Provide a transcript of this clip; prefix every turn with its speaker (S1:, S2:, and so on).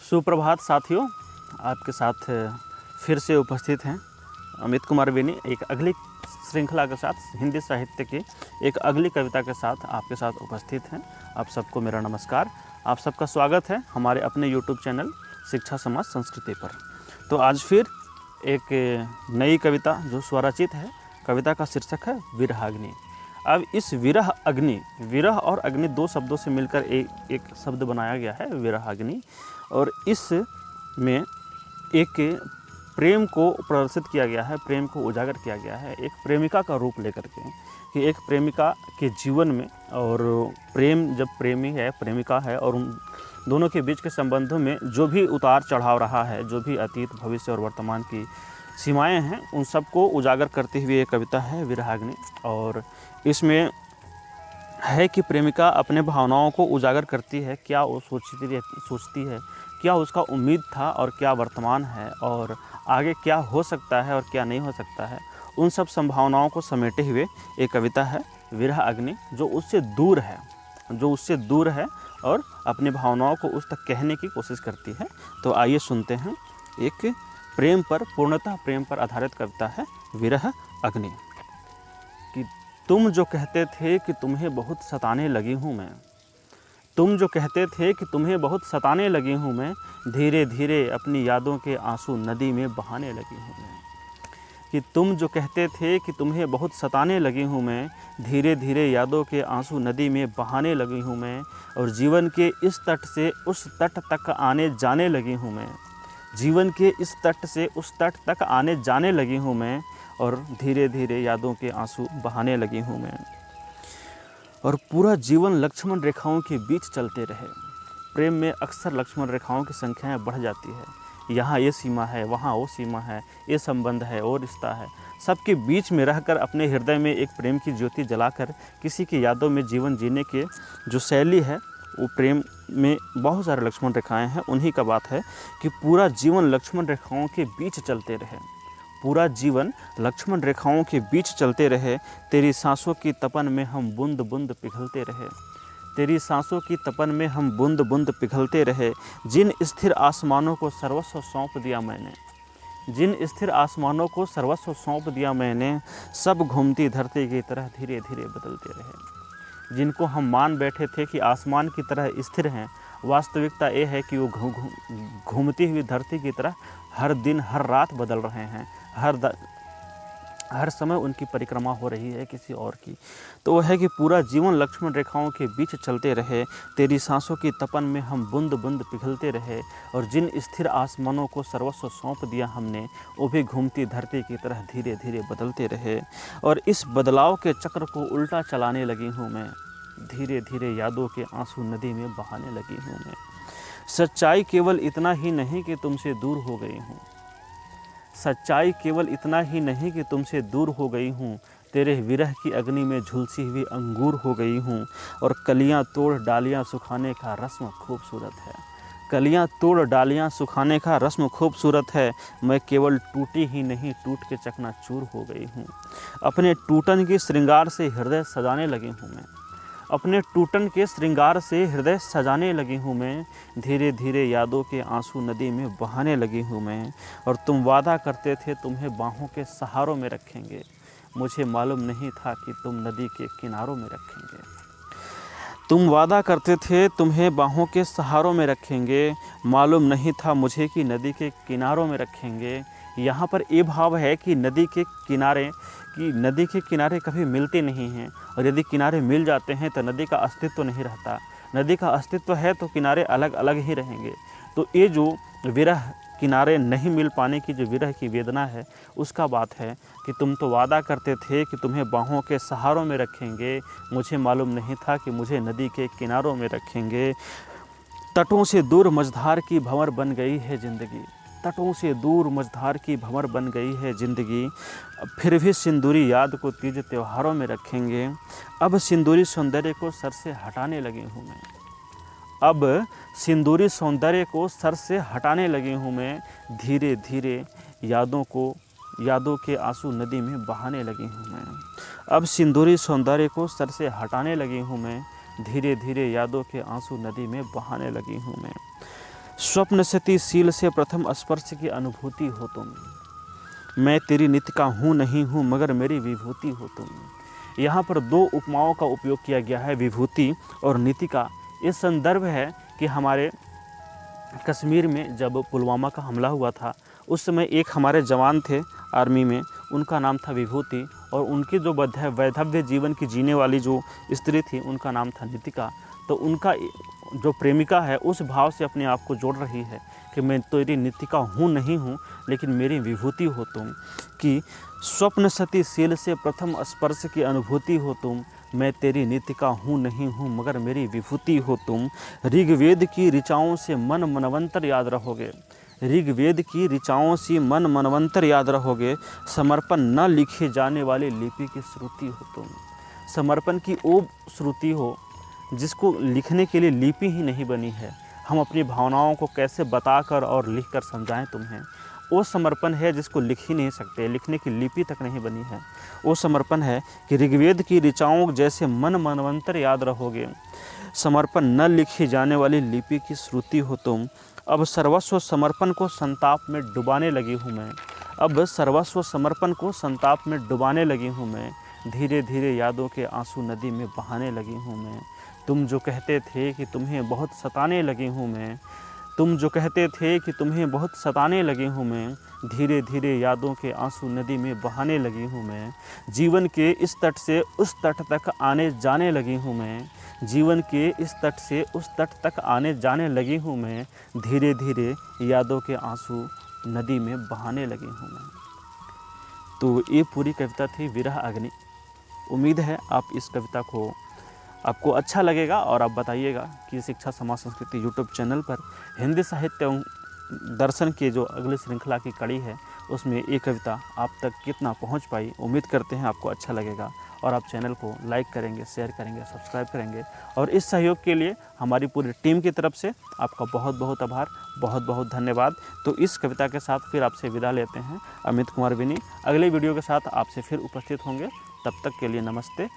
S1: सुप्रभात साथियों, आपके साथ फिर से उपस्थित हैं अमित कुमार बेनी एक अगली श्रृंखला के साथ, हिंदी साहित्य की एक अगली कविता के साथ आपके साथ उपस्थित हैं। आप सबको मेरा नमस्कार। आप सबका स्वागत है हमारे अपने यूट्यूब चैनल शिक्षा समाज संस्कृति पर। तो आज फिर एक नई कविता जो स्वरचित है, कविता का शीर्षक है विरहाग्नि। अब इस विरह अग्नि, विरह और अग्नि दो शब्दों से मिलकर एक शब्द बनाया गया है विरहाग्नि। और इसमें एक प्रेम को प्रदर्शित किया गया है, प्रेम को उजागर किया गया है एक प्रेमिका का रूप लेकर के, कि एक प्रेमिका के जीवन में, और प्रेम जब प्रेमी है, प्रेमिका है, और उन दोनों के बीच के संबंधों में जो भी उतार चढ़ाव रहा है, जो भी अतीत, भविष्य और वर्तमान की सीमाएं हैं, उन सबको उजागर करते हुए ये कविता है विरहाग्नि। और इसमें है कि प्रेमिका अपने भावनाओं को उजागर करती है, क्या वो सोचती है, क्या उसका उम्मीद था और क्या वर्तमान है, और आगे क्या हो सकता है और क्या नहीं हो सकता है, उन सब संभावनाओं को समेटे हुए एक कविता है विरह अग्नि, जो उससे दूर है और अपनी भावनाओं को उस तक कहने की कोशिश करती है। तो आइए सुनते हैं एक प्रेम पर, पूर्णतः प्रेम पर आधारित कविता है विरह अग्नि। कि तुम जो कहते थे कि तुम्हें बहुत सताने लगी हूँ मैं, तुम जो कहते थे कि तुम्हें बहुत सताने लगी हूँ मैं, धीरे धीरे अपनी यादों के आंसू नदी में बहाने लगी हूँ मैं। कि तुम जो कहते थे कि तुम्हें बहुत सताने लगी हूँ मैं, धीरे धीरे यादों के आंसू नदी में बहाने लगी हूँ मैं, और जीवन के इस तट से उस तट तक आने जाने लगी हूँ मैं। जीवन के इस तट से उस तट तक आने जाने लगी हूँ मैं, और धीरे धीरे यादों के आंसू बहाने लगी हूँ मैं। और पूरा जीवन लक्ष्मण रेखाओं के बीच चलते रहे। प्रेम में अक्सर लक्ष्मण रेखाओं की संख्याएं बढ़ जाती है। यहाँ ये सीमा है, वहाँ वो सीमा है, ये संबंध है, वो रिश्ता है। सबके बीच में रहकर अपने हृदय में एक प्रेम की ज्योति जलाकर किसी की यादों में जीवन जीने के जो शैली है, वो प्रेम में बहुत सारे लक्ष्मण रेखाएं हैं। उन्हीं का बात है कि पूरा जीवन लक्ष्मण रेखाओं के बीच चलते रहे, पूरा जीवन लक्ष्मण रेखाओं के बीच चलते रहे। तेरी सांसों की तपन में हम बूंद बूंद पिघलते रहे, तेरी सांसों की तपन में हम बूंद बूंद पिघलते रहे। जिन स्थिर आसमानों को सर्वस्व सौंप दिया मैंने, जिन स्थिर आसमानों को सर्वस्व सौंप दिया मैंने, सब घूमती धरती की तरह धीरे धीरे बदलते रहे। जिनको हम मान बैठे थे कि आसमान की तरह स्थिर हैं, वास्तविकता ये है कि वो घूमती हुई धरती की तरह हर दिन हर रात बदल रहे हैं। हर समय उनकी परिक्रमा हो रही है किसी और की। तो वह है कि पूरा जीवन लक्ष्मण रेखाओं के बीच चलते रहे, तेरी सांसों की तपन में हम बूंद बूंद पिघलते रहे, और जिन स्थिर आसमानों को सर्वस्व सौंप दिया हमने, वो भी घूमती धरती की तरह धीरे धीरे बदलते रहे। और इस बदलाव के चक्र को उल्टा चलाने लगी हूँ मैं, धीरे धीरे यादों के आंसू नदी में बहाने लगी हूँ मैं। सच्चाई केवल इतना ही नहीं कि तुमसे दूर हो गई हूँ, सच्चाई केवल इतना ही नहीं कि तुमसे दूर हो गई हूँ, तेरे विरह की अग्नि में झुलसी हुई अंगूर हो गई हूँ। और कलियाँ तोड़ डालियाँ सुखाने का रस्म खूबसूरत है, कलियाँ तोड़ डालियाँ सुखाने का रस्म खूबसूरत है। मैं केवल टूटी ही नहीं, टूट के चकनाचूर हो गई हूँ। अपने टूटन के श्रृंगार से हृदय सजाने लगी हूँ मैं, अपने टूटन के श्रृंगार से हृदय सजाने लगी हूँ मैं। धीरे धीरे यादों के आंसू नदी में बहाने लगी हूँ मैं। और तुम वादा करते थे तुम्हें बाहों के सहारों में रखेंगे, मुझे मालूम नहीं था कि तुम नदी के किनारों में रखेंगे। तुम वादा करते थे तुम्हें बाहों के सहारों में रखेंगे, मालूम नहीं था मुझे कि नदी के किनारों में रखेंगे। यहाँ पर ये भाव है कि नदी के किनारे कभी मिलते नहीं हैं, और यदि किनारे मिल जाते हैं तो नदी का अस्तित्व नहीं रहता। नदी का अस्तित्व है तो किनारे अलग अलग ही रहेंगे। तो ये जो विरह, किनारे नहीं मिल पाने की जो विरह की वेदना है, उसका बात है कि तुम तो वादा करते थे कि तुम्हें बाहों के सहारों में रखेंगे, मुझे मालूम नहीं था कि मुझे नदी के किनारों में रखेंगे। तटों से दूर मझधार की भंवर बन गई है ज़िंदगी, तटों से दूर मझधार की भंवर बन गई है ज़िंदगी। फिर भी सिंदूरी याद को तीज त्योहारों में रखेंगे। अब सिंदूरी सौंदर्य को सर से हटाने लगी हूँ मैं, अब सिंदूरी सौंदर्य को सर से हटाने लगी हूँ मैं। धीरे धीरे यादों के आंसू नदी में बहाने लगी हूँ मैं। अब सिंदूरी सौंदर्य को सर से हटाने लगी हूँ मैं, धीरे धीरे यादों के आंसू नदी में बहाने लगी हूँ मैं। स्वप्न सती सील से प्रथम स्पर्श की अनुभूति हो तुम। मैं तेरी नित्य का हूँ नहीं हूँ मगर मेरी विभूति हो तुम। यहाँ पर दो उपमाओं का उपयोग किया गया है, विभूति और नीति का। इस संदर्भ है कि हमारे कश्मीर में जब पुलवामा का हमला हुआ था, उस समय एक हमारे जवान थे आर्मी में, उनका नाम था विभूति, और उनकी जो वैधव्य जीवन की जीने वाली जो स्त्री थी उनका नाम था नीतिका। तो उनका जो प्रेमिका है उस भाव से अपने आप को जोड़ रही है कि मैं तेरी नीतिका हूँ नहीं हूँ लेकिन मेरी विभूति हो तुम। कि स्वप्न सती सील से प्रथम स्पर्श की अनुभूति हो तुम। मैं तेरी नीतिका हूँ नहीं हूँ मगर मेरी विभूति हो तुम। ऋग्वेद की ऋचाओं से मन मनवंतर याद रहोगे। ऋग्वेद की ऋचाओं से मन मनवंतर याद रहोगे। समर्पण न लिखे जाने वाले लिपि की श्रुति हो तुम। समर्पण की वो श्रुति हो जिसको लिखने के लिए लिपि ही नहीं बनी है। हम अपनी भावनाओं को कैसे बताकर और लिखकर समझाएं तुम्हें। वो समर्पण है जिसको लिख ही नहीं सकते, लिखने की लिपि तक नहीं बनी है। वो समर्पण है कि ऋग्वेद की ऋचाओं जैसे मन मनवंतर याद रहोगे। समर्पण न लिखी जाने वाली लिपि की श्रुति हो तुम। अब सर्वस्व समर्पण को संताप में डुबाने लगी हूँ मैं। अब सर्वस्व समर्पण को संताप में डुबाने लगी हूँ मैं। धीरे धीरे यादों के आंसू नदी में बहाने लगी हूँ मैं। तुम जो कहते थे कि तुम्हें बहुत सताने लगी हूँ मैं। तुम जो कहते थे कि तुम्हें बहुत सताने लगी हूँ मैं। धीरे धीरे यादों के आंसू नदी में बहाने लगी हूँ मैं। जीवन के इस तट से उस तट तक आने जाने लगी हूँ मैं। जीवन के इस तट से उस तट तक आने जाने लगी हूँ मैं। धीरे धीरे यादों के आंसू नदी में बहाने लगी हूँ मैं। तो ये पूरी कविता थी विरह अग्नि। उम्मीद है आप इस कविता को आपको अच्छा लगेगा और आप बताइएगा कि शिक्षा समाज संस्कृति यूट्यूब चैनल पर हिंदी साहित्य एवं दर्शन के जो अगली श्रृंखला की कड़ी है उसमें ये कविता आप तक कितना पहुंच पाई। उम्मीद करते हैं आपको अच्छा लगेगा और आप चैनल को लाइक करेंगे, शेयर करेंगे, सब्सक्राइब करेंगे। और इस सहयोग के लिए हमारी पूरी टीम की तरफ से आपका बहुत बहुत आभार, बहुत बहुत धन्यवाद। तो इस कविता के साथ फिर आपसे विदा लेते हैं। अमित कुमार विनी अगले वीडियो के साथ आपसे फिर उपस्थित होंगे। तब तक के लिए नमस्ते,